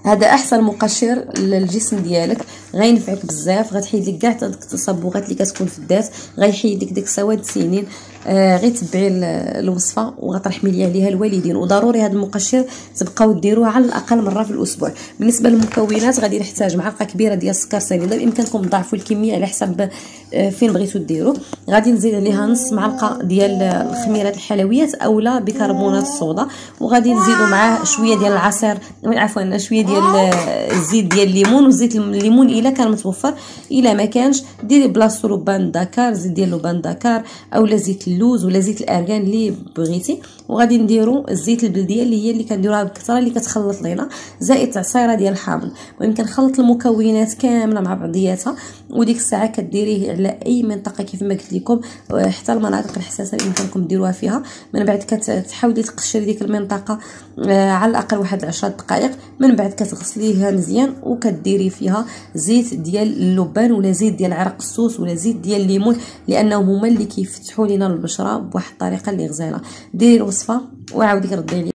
هذا احسن مقشر للجسم ديالك، غينفعك بزاف، غتحيد لك كاع التصبغات اللي كتكون في الذات، غيحيد لك ديك سواد السنين. غير تبعي الوصفه وغترحمي عليها الوالدين. وضروري هذا المقشر تبقاو ديروه على الاقل مره في الاسبوع. بالنسبه للمكونات غادي نحتاج معلقه كبيره ديال السكر سنيده، بامكانكم تضاعفوا الكميه على حسب فين بغيتو ديروا. غادي نزيد عليها نص معلقه ديال الخميرات الحلويات اولا بكربونات الصودا، وغادي نزيدوا معاه شويه ديال العصير، عفوا شويه ديال الزيت ديال الليمون. وزيت الليمون الا كان متوفر، الا ما كانش ديري بلاصتو لبان دكار، زيت ديال لبان دكار اولا زيت اللوز ولا زيت الارغان اللي بغيتي. وغادي نديروا الزيت البلديه اللي كنديروها بكثره اللي كتخلط لينا، زائد عصيره ديال الحامض. المهم كنخلط المكونات كامله مع بعضياتها، وديك الساعه كديريه على اي منطقه كيف ما قلت لكم، حتى المناطق الحساسه اللي يمكنكم ديروها فيها. من بعد كتحاولي تقشري ديك المنطقه على الاقل واحد 10 دقائق. من بعد كتغسليها مزيان وكديري فيها زيت ديال اللبان ولا زيت ديال عرق السوس ولا زيت ديال الليمون، لانهم هما اللي كيفتحوا لنا البشره بواحد الطريقه اللي غزاله. ديري الوصفه وعاودي ردي عليا.